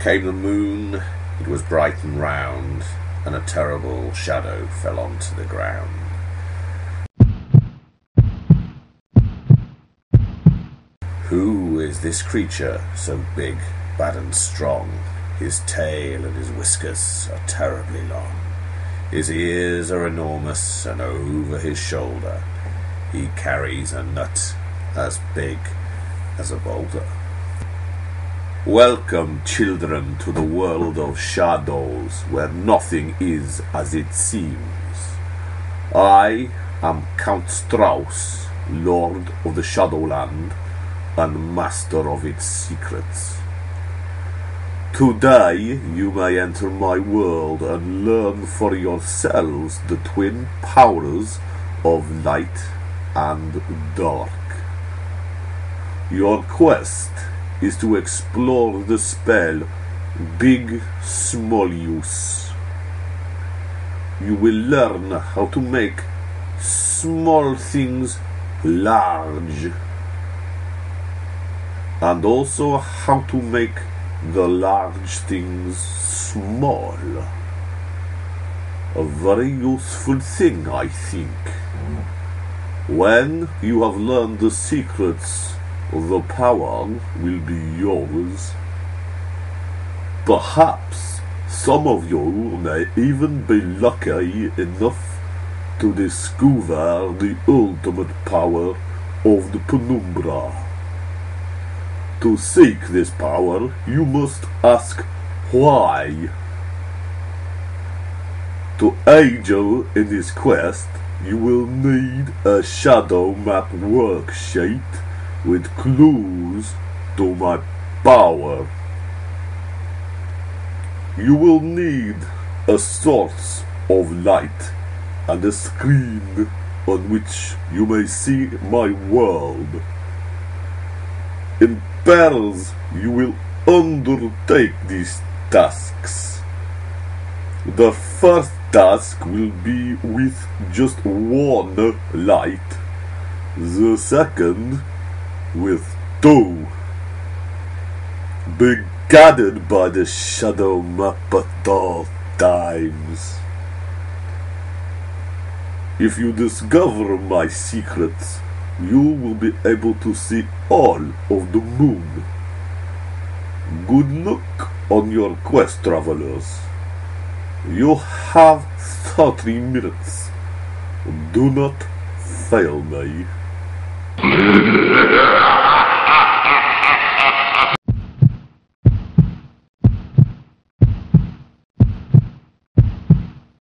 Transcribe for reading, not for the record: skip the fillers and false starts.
came the moon, it was bright and round, and a terrible shadow fell onto the ground. Who is this creature so big, bad and strong? His tail and his whiskers are terribly long. His ears are enormous, and over his shoulder he carries a nut as big as a boulder. Welcome, children, to the world of shadows, where nothing is as it seems. I am Count Strauss, Lord of the Shadowland, and master of its secrets. Today you may enter my world and learn for yourselves the twin powers of light and dark. Your quest is to explore the spell Big Smolius. You will learn how to make small things large, and also how to make the large things small. A very useful thing, I think. When you have learned the secrets, the power will be yours. Perhaps some of you may even be lucky enough to discover the ultimate power of the penumbra. To seek this power, you must ask why. To aid you in this quest, you will need a shadow map worksheet with clues to my power. You will need a source of light and a screen on which you may see my world. In pairs, you will undertake these tasks. The first task will be with just one light, the second with two. Be guided by the shadow map at all times. If you discover my secrets, you will be able to see all of the moon. Good luck on your quest, travelers. You have 30 minutes. Do not fail me.